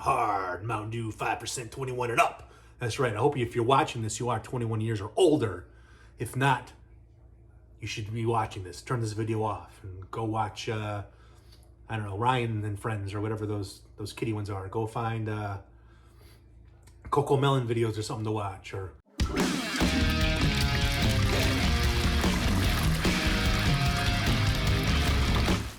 Hard Mountain Dew 5% 21 and up. That's right. I hope if you're watching this, you are 21 years or older. If not, you should be watching this. Turn this video off and go watch, I don't know, Ryan and Friends or whatever those kiddie ones are. Go find Coco Melon videos or something to watch. Or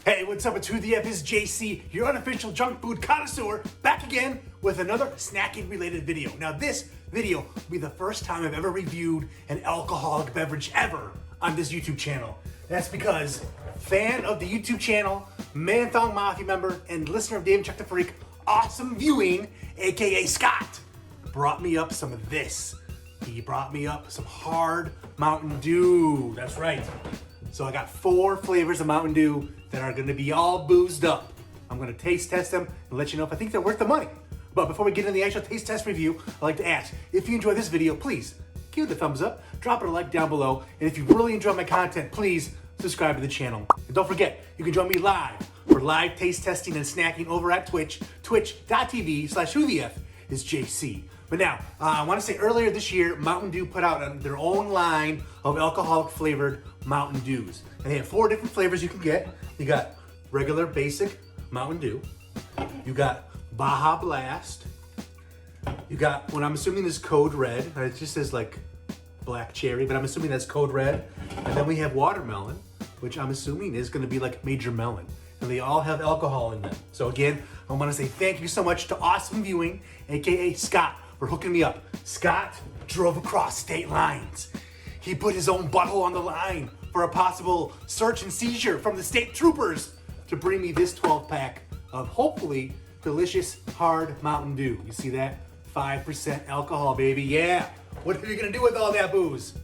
hey, what's up? It's Who the F is JC, your unofficial junk food connoisseur, back again with another snacking related video. Now this video will be the first time I've ever reviewed an alcoholic beverage ever on this YouTube channel. That's because fan of the YouTube channel, Manthong member, and listener of Dave and Chuck the Freak, Awesome Viewing, aka Scott, brought me up some of this. He brought me up some Hard Mountain Dew. That's right. So I got 4 flavors of Mountain Dew that are gonna be all boozed up. I'm gonna taste test them and let you know if I think they're worth the money. But before we get into the actual taste test review, I'd like to ask, if you enjoyed this video, please give it a thumbs up, drop it a like down below, and if you really enjoy my content, please subscribe to the channel. And don't forget, you can join me live for live taste testing and snacking over at Twitch, twitch.tv/whothef is JC. But now, I want to say earlier this year, Mountain Dew put out their own line of alcoholic flavored Mountain Dews. And they have 4 different flavors you can get. You got regular, basic Mountain Dew. You got Baja Blast. You got what I'm assuming is Code Red. It just says like black cherry, but I'm assuming that's Code Red. And then we have Watermelon, which I'm assuming is going to be like Major Melon. And they all have alcohol in them. So again, I want to say thank you so much to Awesome Viewing, aka Scott, for hooking me up. Scott drove across state lines. He put his own butthole on the line for a possible search and seizure from the state troopers to bring me this 12-pack of hopefully delicious Hard Mountain Dew. You see that? 5% alcohol, baby. Yeah. What are you gonna do with all that booze?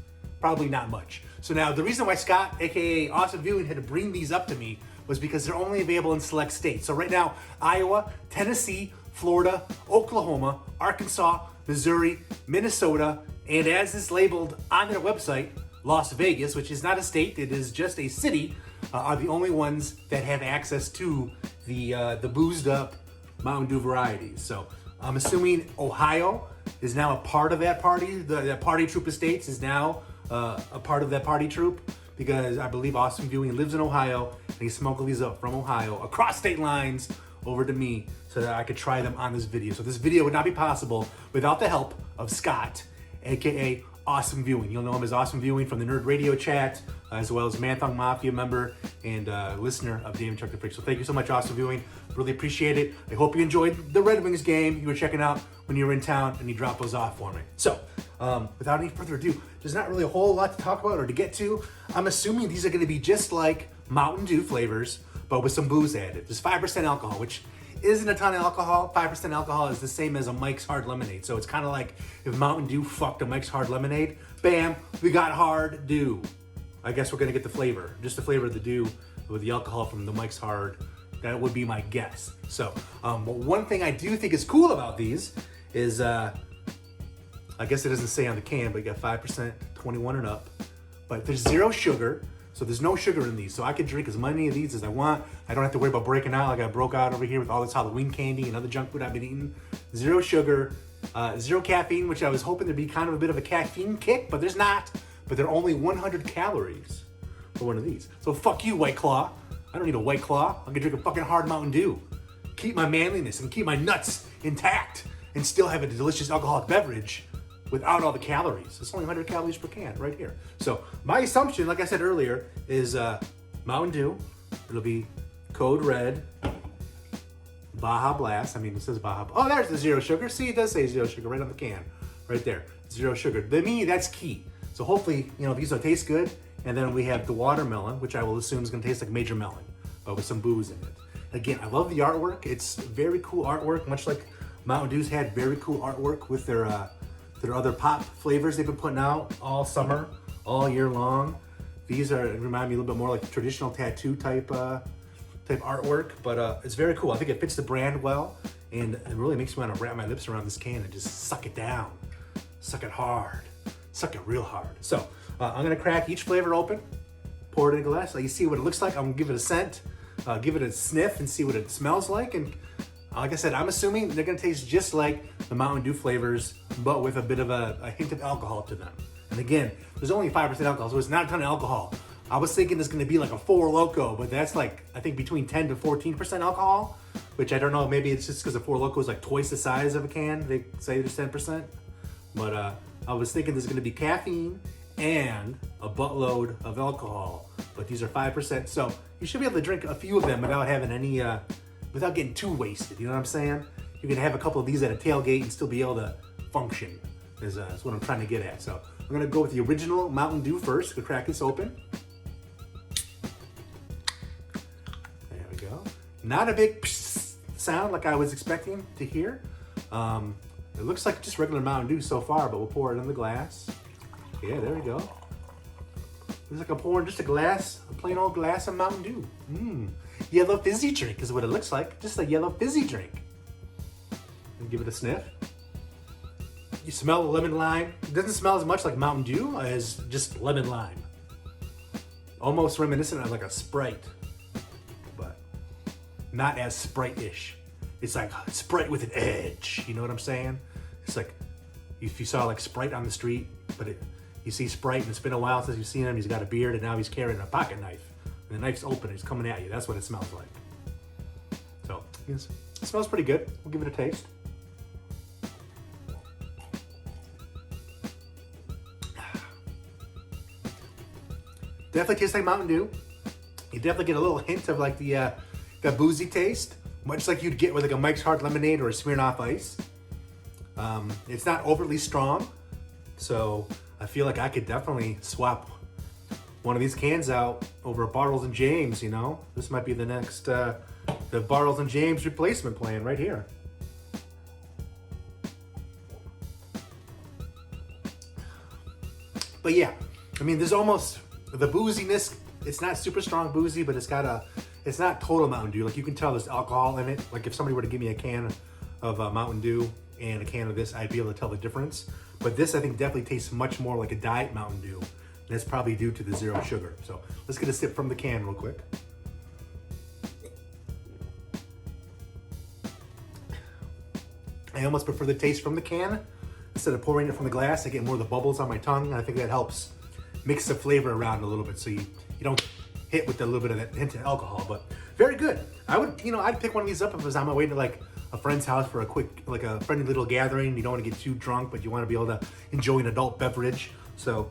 Probably not much. So now the reason why Scott, aka Awesome Viewing, had to bring these up to me was because they're only available in select states. So right now, Iowa, Tennessee, Florida, Oklahoma, Arkansas, Missouri, Minnesota, and as is labeled on their website, Las Vegas, which is not a state, it is just a city, are the only ones that have access to the boozed up Mountain Dew varieties. So I'm assuming Ohio is now a part of that party. The party troop of states is now a part of that party troop, because I believe Awesome Viewing lives in Ohio and he smuggled these up from Ohio across state lines over to me so that I could try them on this video. So this video would not be possible without the help of Scott, aka Awesome Viewing. You'll know him as Awesome Viewing from the NERDRadio chat, as well as Manthong Mafia member and listener of Dave and Chuck the Freak. So thank you so much, Awesome Viewing. Really appreciate it. I hope you enjoyed the Red Wings game you were checking out when you were in town and you dropped those off for me. So without any further ado, there's not really a whole lot to talk about or to get to. I'm assuming these are gonna be just like Mountain Dew flavors, but with some booze added. There's 5% alcohol, which isn't a ton of alcohol. 5% alcohol is the same as a Mike's Hard Lemonade. So it's kind of like if Mountain Dew fucked a Mike's Hard Lemonade, bam, we got Hard Dew. I guess we're gonna get the flavor, just the flavor of the Dew with the alcohol from the Mike's Hard. That would be my guess. So, but one thing I do think is cool about these is, I guess it doesn't say on the can, but you got 5%, 21 and up. But there's 0 sugar. So there's no sugar in these. So I could drink as many of these as I want. I don't have to worry about breaking out like I broke out over here with all this Halloween candy and other junk food I've been eating. 0 sugar, 0 caffeine, which I was hoping there'd be kind of a bit of a caffeine kick, but there's not. But they're only 100 calories for one of these. So fuck you, White Claw. I don't need a White Claw. I can drink a fucking Hard Mountain Dew. Keep my manliness and keep my nuts intact and still have a delicious alcoholic beverage without all the calories. It's only 100 calories per can right here. So my assumption, like I said earlier, is Mountain Dew. It'll be Code Red, Baja Blast. I mean, it says Baja. Oh, there's the 0 sugar. See, it does say 0 sugar right on the can. Right there, 0 sugar. To me, that's key. So hopefully, you know, these will taste good. And then we have the Watermelon, which I will assume is gonna taste like Major Melon, but with some booze in it. Again, I love the artwork. It's very cool artwork, much like Mountain Dew's had very cool artwork with their other pop flavors they've been putting out all summer, all year long. These remind me a little bit more like traditional tattoo type artwork, but it's very cool. I think it fits the brand well, and it really makes me want to wrap my lips around this can and just suck it down. Suck it hard. Suck it real hard. So I'm gonna crack each flavor open, pour it in a glass, let you see what it looks like. I'm gonna give it a scent, give it a sniff and see what it smells like, and Like I said, I'm assuming they're gonna taste just like the Mountain Dew flavors, but with a bit of a hint of alcohol to them. And again, there's only 5% alcohol, so it's not a ton of alcohol. I was thinking it's gonna be like a Four Loko, but that's like, I think between 10 to 14% alcohol, which I don't know, maybe it's just because the Four Loko is like twice the size of a can. They say there's 10%. But I was thinking there's gonna be caffeine and a buttload of alcohol, but these are 5%. So you should be able to drink a few of them without having any, without getting too wasted. You know what I'm saying? You can have a couple of these at a tailgate and still be able to function. Is what I'm trying to get at. So I'm gonna go with the original Mountain Dew first. We'll crack this open. There we go. Not a big sound like I was expecting to hear. It looks like just regular Mountain Dew so far, but we'll pour it in the glass. Yeah, there we go. Looks like I'm pouring just a plain old glass of Mountain Dew. Yellow fizzy drink is what it looks like. Just a yellow fizzy drink. And give it a sniff. You smell the lemon lime. It doesn't smell as much like Mountain Dew as just lemon lime. Almost reminiscent of like a Sprite, but not as Sprite-ish. It's like Sprite with an edge. You know what I'm saying? It's like if you saw like Sprite on the street, but you see Sprite and it's been a while since you've seen him. He's got a beard and now he's carrying a pocket knife. And the knife's open and he's coming at you. That's what it smells like. So it smells pretty good. We'll give it a taste. Definitely tastes like Mountain Dew. You definitely get a little hint of like the boozy taste, much like you'd get with like a Mike's Hard Lemonade or a Smirnoff Ice. It's not overly strong, so I feel like I could definitely swap one of these cans out over a Bartles and James. You know, this might be the next the Bartles and James replacement plan right here. But yeah, I mean, there's almost the booziness. It's not super strong boozy, but it's not total Mountain Dew. Like you can tell there's alcohol in it. Like if somebody were to give me a can of Mountain Dew and a can of this, I'd be able to tell the difference. But this, I think, definitely tastes much more like a diet Mountain Dew. And that's probably due to the zero sugar. So let's get a sip from the can real quick. I almost prefer the taste from the can. Instead of pouring it from the glass, I get more of the bubbles on my tongue. And I think that helps mix the flavor around a little bit so you don't hit with a little bit of that hint of alcohol. But very good. I'd pick one of these up if I was on my way to like a friend's house for a quick, like a friendly little gathering. You don't want to get too drunk, but you want to be able to enjoy an adult beverage. So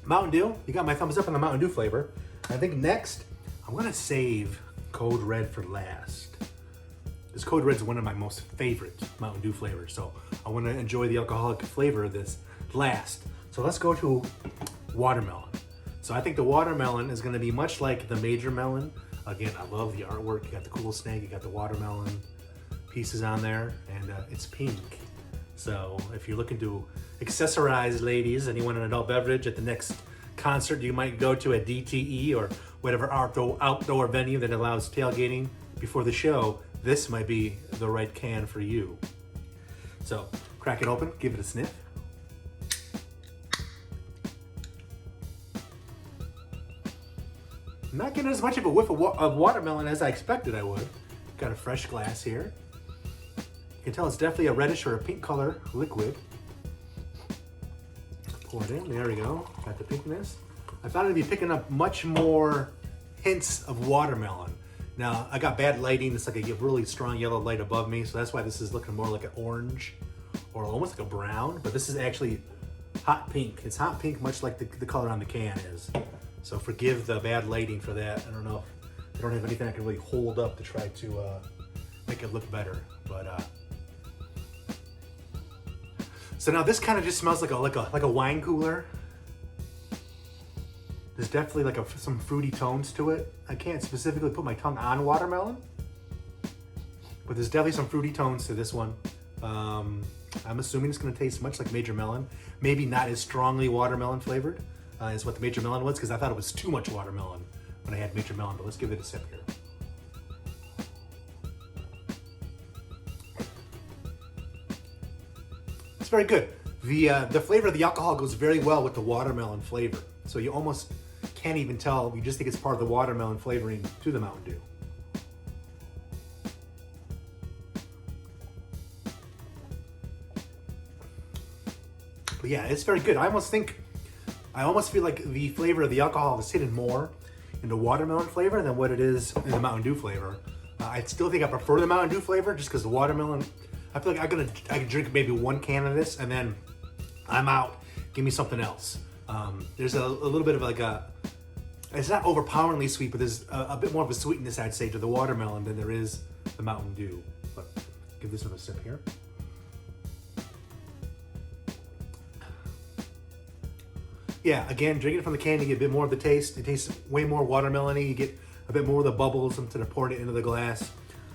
Mountain Dew, you got my thumbs up on the Mountain Dew flavor. I think next, I'm gonna save Code Red for last. This Code Red is one of my most favorite Mountain Dew flavors. So I want to enjoy the alcoholic flavor of this last. So let's go to watermelon. So I think the watermelon is gonna be much like the Major Melon. Again, I love the artwork. You got the cool snake, you got the watermelon pieces on there, and it's pink. So if you're looking to accessorize, ladies, and you want an adult beverage at the next concert you might go to at DTE or whatever outdoor venue that allows tailgating before the show, this might be the right can for you. So crack it open, give it a sniff. Not getting as much of a whiff of watermelon as I expected I would. Got a fresh glass here. You can tell it's definitely a reddish or a pink color liquid. Pour it in, there we go. Got the pinkness. I thought it'd be picking up much more hints of watermelon. Now, I got bad lighting. It's like a really strong yellow light above me, so that's why this is looking more like an orange or almost like a brown, but this is actually hot pink. It's hot pink, much like the color on the can is. So forgive the bad lighting for that. I don't know if I don't have anything I can really hold up to try to make it look better. But so now this kind of just smells like a wine cooler. There's definitely like some fruity tones to it. I can't specifically put my tongue on watermelon, but there's definitely some fruity tones to this one. I'm assuming it's going to taste much like Major Melon. Maybe not as strongly watermelon flavored as what the Major Melon was, because I thought it was too much watermelon when I had Major Melon, but let's give it a sip here. It's very good. The flavor of the alcohol goes very well with the watermelon flavor. So you almost can't even tell. You just think it's part of the watermelon flavoring to the Mountain Dew. But yeah, it's very good. I almost feel like the flavor of the alcohol is hidden more in the watermelon flavor than what it is in the Mountain Dew flavor. I still think I prefer the Mountain Dew flavor just because the watermelon, I feel like I can drink maybe one can of this and then I'm out. Give me something else. There's a little bit of like it's not overpoweringly sweet, but there's a bit more of a sweetness, I'd say, to the watermelon than there is the Mountain Dew. But give this one a sip here. Yeah, again, drinking it from the can, you get a bit more of the taste. It tastes way more watermelon-y. You get a bit more of the bubbles instead of pouring it into the glass.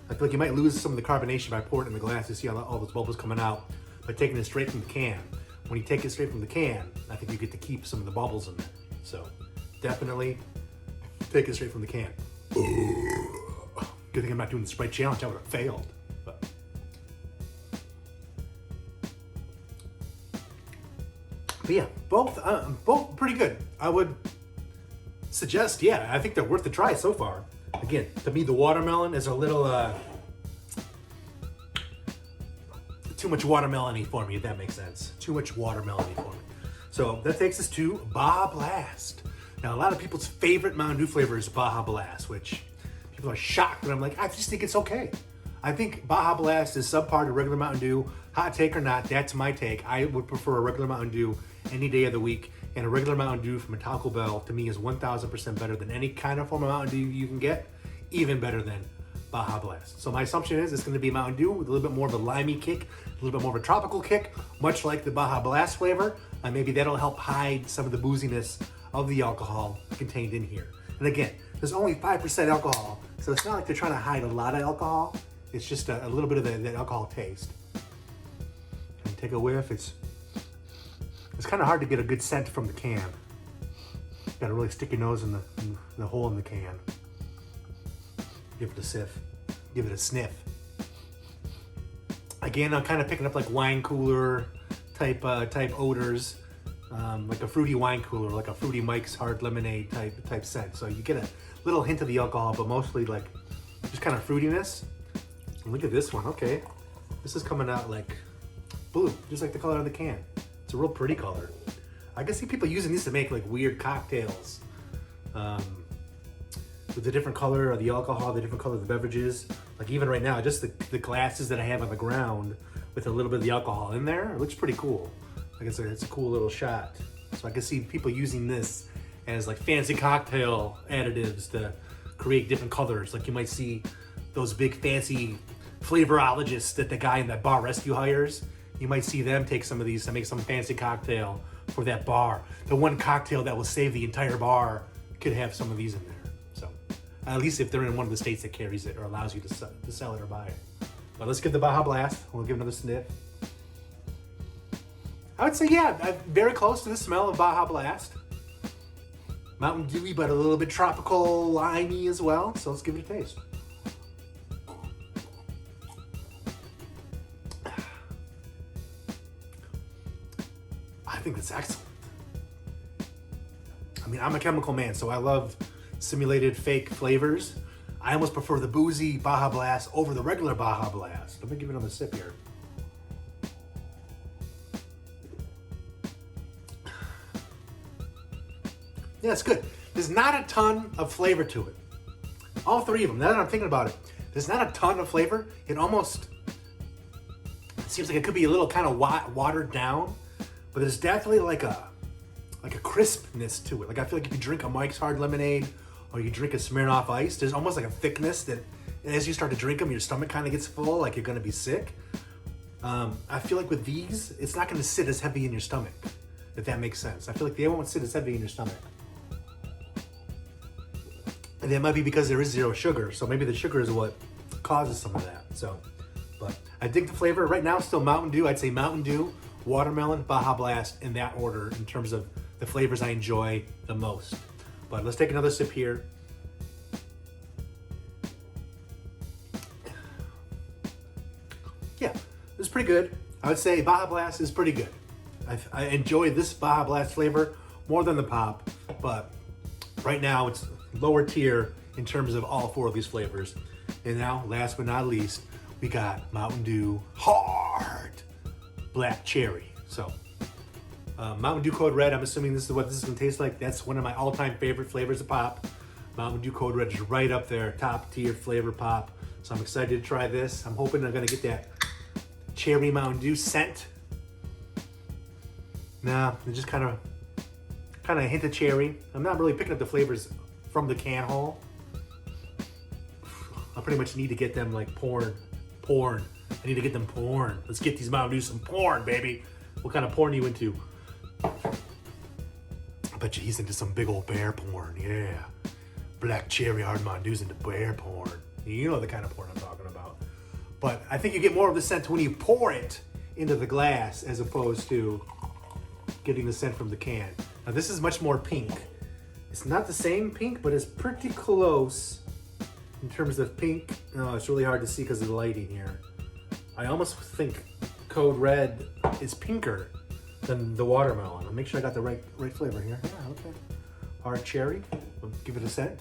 I feel like you might lose some of the carbonation by pouring it in the glass. You see all those bubbles coming out by taking it straight from the can. When you take it straight from the can, I think you get to keep some of the bubbles in there. So definitely take it straight from the can. Good thing I'm not doing the Sprite challenge. I would have failed. But yeah, both pretty good. I would suggest, yeah, I think they're worth a try so far. Again, to me, the watermelon is a little too much watermelon-y for me, if that makes sense. Too much watermelon-y for me. So that takes us to Baja Blast. Now, a lot of people's favorite Mountain Dew flavor is Baja Blast, which people are shocked, but I'm like, I just think it's okay. I think Baja Blast is subpar to regular Mountain Dew. Hot take or not, that's my take. I would prefer a regular Mountain Dew any day of the week, and a regular Mountain Dew from a Taco Bell to me is 1,000% better than any kind of form of Mountain Dew you can get, even better than Baja Blast. So my assumption is it's going to be Mountain Dew with a little bit more of a limey kick, a little bit more of a tropical kick, much like the Baja Blast flavor. Maybe that'll help hide some of the booziness of the alcohol contained in here. And again, there's only 5% alcohol, so it's not like they're trying to hide a lot of alcohol. It's just a little bit of that alcohol taste. And take a whiff. It's kind of hard to get a good scent from the can. You gotta really stick your nose in the hole in the can. Give it a sniff. Give it a sniff. Again, I'm kind of picking up like wine cooler type odors, like a fruity wine cooler, like a Fruity Mike's hard lemonade type scent. So you get a little hint of the alcohol, but mostly like just kind of fruitiness. And look at this one. Okay, this is coming out like blue, just like the color of the can. It's a real pretty color. I can see people using these to make like weird cocktails. With the different color of the alcohol, the different color of the beverages. Like even right now, just the glasses that I have on the ground with a little bit of the alcohol in there, it looks pretty cool. Like it's a cool little shot. So I can see people using this as like fancy cocktail additives to create different colors. Like you might see those big fancy flavorologists that the guy in that bar rescue hires. You might see them take some of these to make some fancy cocktail for that bar. The one cocktail that will save the entire bar could have some of these in there. So at least if they're in one of the states that carries it or allows you to sell it or buy it. But let's give the Baja Blast. We'll give another sniff. I would say, yeah, very close to the smell of Baja Blast. Mountain Dewy, but a little bit tropical, limey as well. So let's give it a taste. I think that's excellent. I mean, I'm a chemical man, so I love simulated fake flavors. I almost prefer the boozy Baja Blast over the regular Baja Blast. Let me give it another sip here. Yeah, it's good. There's not a ton of flavor to it. All three of them, now that I'm thinking about it, there's not a ton of flavor. It seems like it could be a little kind of watered down, but there's definitely like a crispness to it. Like I feel like if you drink a Mike's Hard Lemonade or you drink a Smirnoff Ice, there's almost like a thickness that as you start to drink them, your stomach kind of gets full, like you're gonna be sick. I feel like with these, it's not gonna sit as heavy in your stomach, if that makes sense. I feel like they won't sit as heavy in your stomach. And that might be because there is zero sugar, so maybe the sugar is what causes some of that. So, but I dig the flavor. Right now, still Mountain Dew. I'd say Mountain Dew, watermelon, Baja Blast in that order in terms of the flavors I enjoy the most. But let's take another sip here. Yeah, it's pretty good. I would say Baja Blast is pretty good. I enjoy this Baja Blast flavor more than the pop, but right now it's lower tier in terms of all four of these flavors. And now, last but not least, we got Mountain Dew Hard Black Cherry. So Mountain Dew Code Red, I'm assuming this is what this is going to taste like. That's one of my all-time favorite flavors of pop. Mountain Dew Code Red is right up there, top tier flavor pop. So I'm excited to try this. I'm hoping I'm going to get that cherry Mountain Dew scent. Nah, it just kind of a hint of cherry. I'm not really picking up the flavors from the can hole. I pretty much need to get them like porn. I need to get them porn. Let's get these Mountain Dew some porn, baby. What kind of porn are you into? I bet you he's into some big old bear porn, yeah. Black cherry hard Mountain Dew's into bear porn. You know the kind of porn I'm talking about. But I think you get more of the scent when you pour it into the glass as opposed to getting the scent from the can. Now this is much more pink. It's not the same pink, but it's pretty close in terms of pink. No, it's really hard to see because of the lighting here. I almost think Code Red is pinker than the watermelon. I'll make sure I got the right flavor here. Yeah, okay. Hard cherry. We'll give it a scent.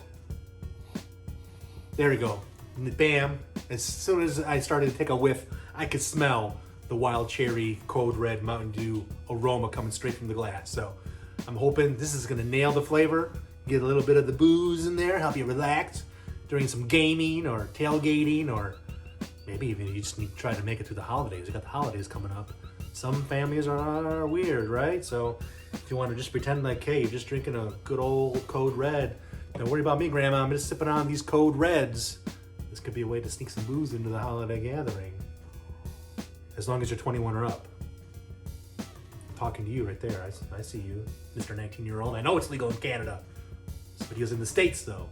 There we go. And bam. As soon as I started to take a whiff, I could smell the wild cherry Code Red Mountain Dew aroma coming straight from the glass. So I'm hoping this is gonna nail the flavor, get a little bit of the booze in there, help you relax during some gaming or tailgating, or maybe even you just need to try to make it through the holidays. We got the holidays coming up. Some families are weird, right? So if you want to just pretend like, hey, you're just drinking a good old Code Red, don't worry about me, Grandma. I'm just sipping on these Code Reds. This could be a way to sneak some booze into the holiday gathering. As long as you're 21 or up. I'm talking to you right there. I see you, Mr. 19-year-old. I know it's legal in Canada. This video's in the States, though.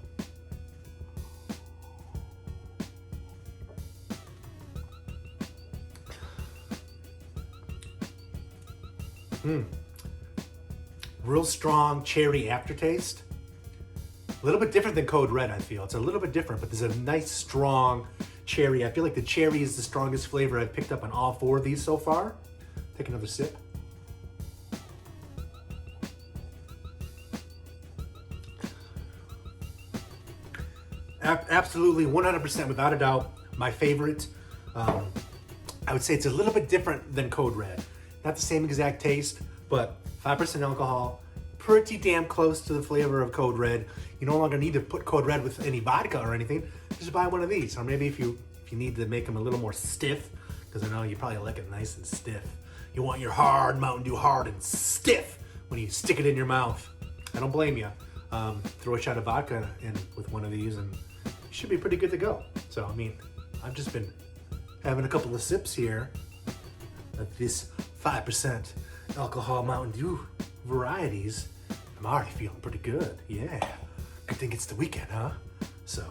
Real strong cherry aftertaste. A little bit different than Code Red, I feel. It's a little bit different, but there's a nice strong cherry. I feel like the cherry is the strongest flavor I've picked up on all four of these so far. Take another sip. Absolutely, 100%, without a doubt, my favorite. I would say it's a little bit different than Code Red. Not the same exact taste, but 5% alcohol, pretty damn close to the flavor of Code Red. You no longer need to put Code Red with any vodka or anything. Just buy one of these. Or maybe if you need to make them a little more stiff, because I know you probably like it nice and stiff. You want your hard Mountain Dew hard and stiff when you stick it in your mouth. I don't blame you. Throw a shot of vodka in with one of these and you should be pretty good to go. So, I mean, I've just been having a couple of sips here of this 5% alcohol Mountain Dew varieties. I'm already feeling pretty good. Yeah. Good thing it's the weekend, huh? So,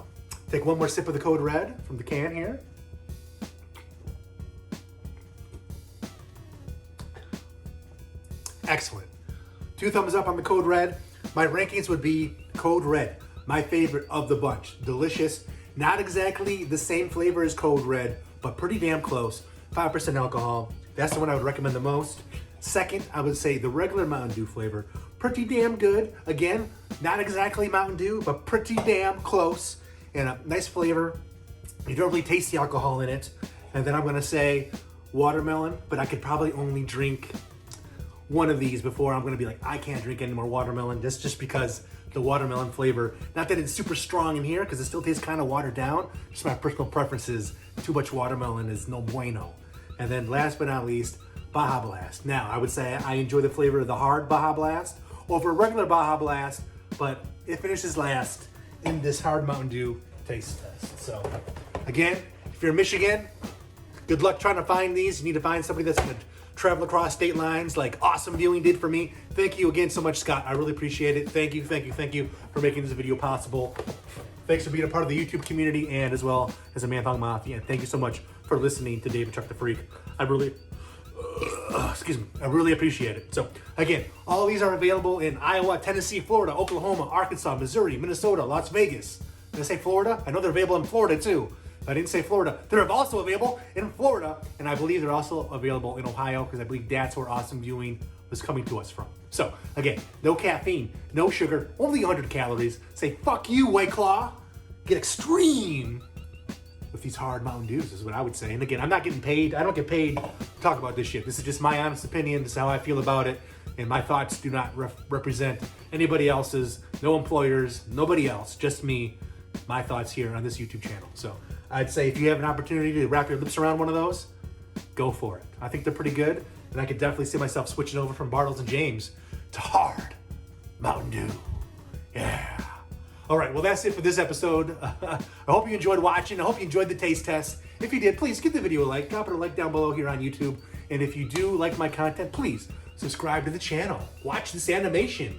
take one more sip of the Code Red from the can here. Excellent. 2 thumbs up on the Code Red. My rankings would be Code Red, my favorite of the bunch. Delicious. Not exactly the same flavor as Code Red, but pretty damn close. 5% alcohol. That's the one I would recommend the most. Second, I would say the regular Mountain Dew flavor. Pretty damn good. Again, not exactly Mountain Dew, but pretty damn close. And a nice flavor. You don't really taste the alcohol in it. And then I'm gonna say watermelon, but I could probably only drink one of these before I'm gonna be like, I can't drink any more watermelon. That's just because the watermelon flavor, not that it's super strong in here, because it still tastes kind of watered down. Just my personal preferences. Too much watermelon is no bueno. And then last but not least, Baja Blast. Now, I would say I enjoy the flavor of the hard Baja Blast over regular Baja Blast, but it finishes last in this hard Mountain Dew taste test. So, again, if you're in Michigan, good luck trying to find these. You need to find somebody that's gonna travel across state lines like Awesome Viewing did for me. Thank you again so much, Scott. I really appreciate it. Thank you for making this video possible. Thanks for being a part of the YouTube community and as well as a Manthong Mafia. And thank you so much for listening to David Chuck the Freak. I really appreciate it. So again, all of these are available in Iowa, Tennessee, Florida, Oklahoma, Arkansas, Missouri, Minnesota, Las Vegas. Did I say Florida? I know they're available in Florida too. I didn't say Florida. They're also available in Florida, and I believe they're also available in Ohio because I believe that's where Awesome Viewing was coming to us from. So again, no caffeine, no sugar, only 100 calories. Say fuck you, White Claw. Get extreme with these hard Mountain Dews is what I would say. And again, I'm not getting paid. I don't get paid to talk about this shit. This is just my honest opinion. This is how I feel about it. and my thoughts do not represent anybody else's, no employers, nobody else, just me, my thoughts here on this YouTube channel. So I'd say if you have an opportunity to wrap your lips around one of those, go for it. I think they're pretty good, and I could definitely see myself switching over from Bartles and James to Hard Mountain Dew. Yeah. All right, well, that's it for this episode. I hope you enjoyed watching. I hope you enjoyed the taste test. If you did, please give the video a like. Drop it a like down below here on YouTube. And if you do like my content, please subscribe to the channel. Watch this animation.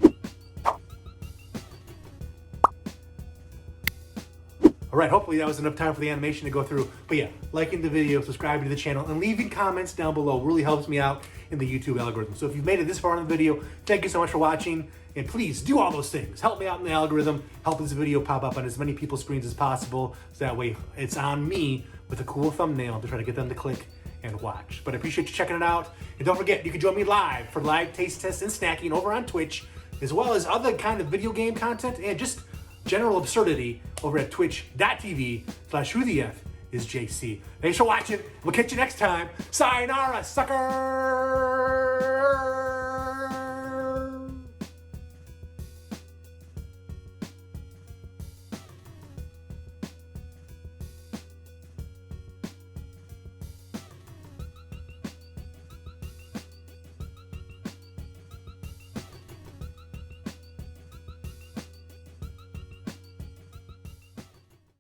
All right, hopefully that was enough time for the animation to go through. But yeah, liking the video, subscribing to the channel, and leaving comments down below really helps me out in the YouTube algorithm. So if you've made it this far in the video, thank you so much for watching. And please do all those things. Help me out in the algorithm. Help this video pop up on as many people's screens as possible. So that way it's on me with a cool thumbnail to try to get them to click and watch. But I appreciate you checking it out. And don't forget, you can join me live for live taste tests and snacking over on Twitch, as well as other kind of video game content and just general absurdity over at twitch.tv/whothefisjc. Thanks for watching. We'll catch you next time. Sayonara, sucker!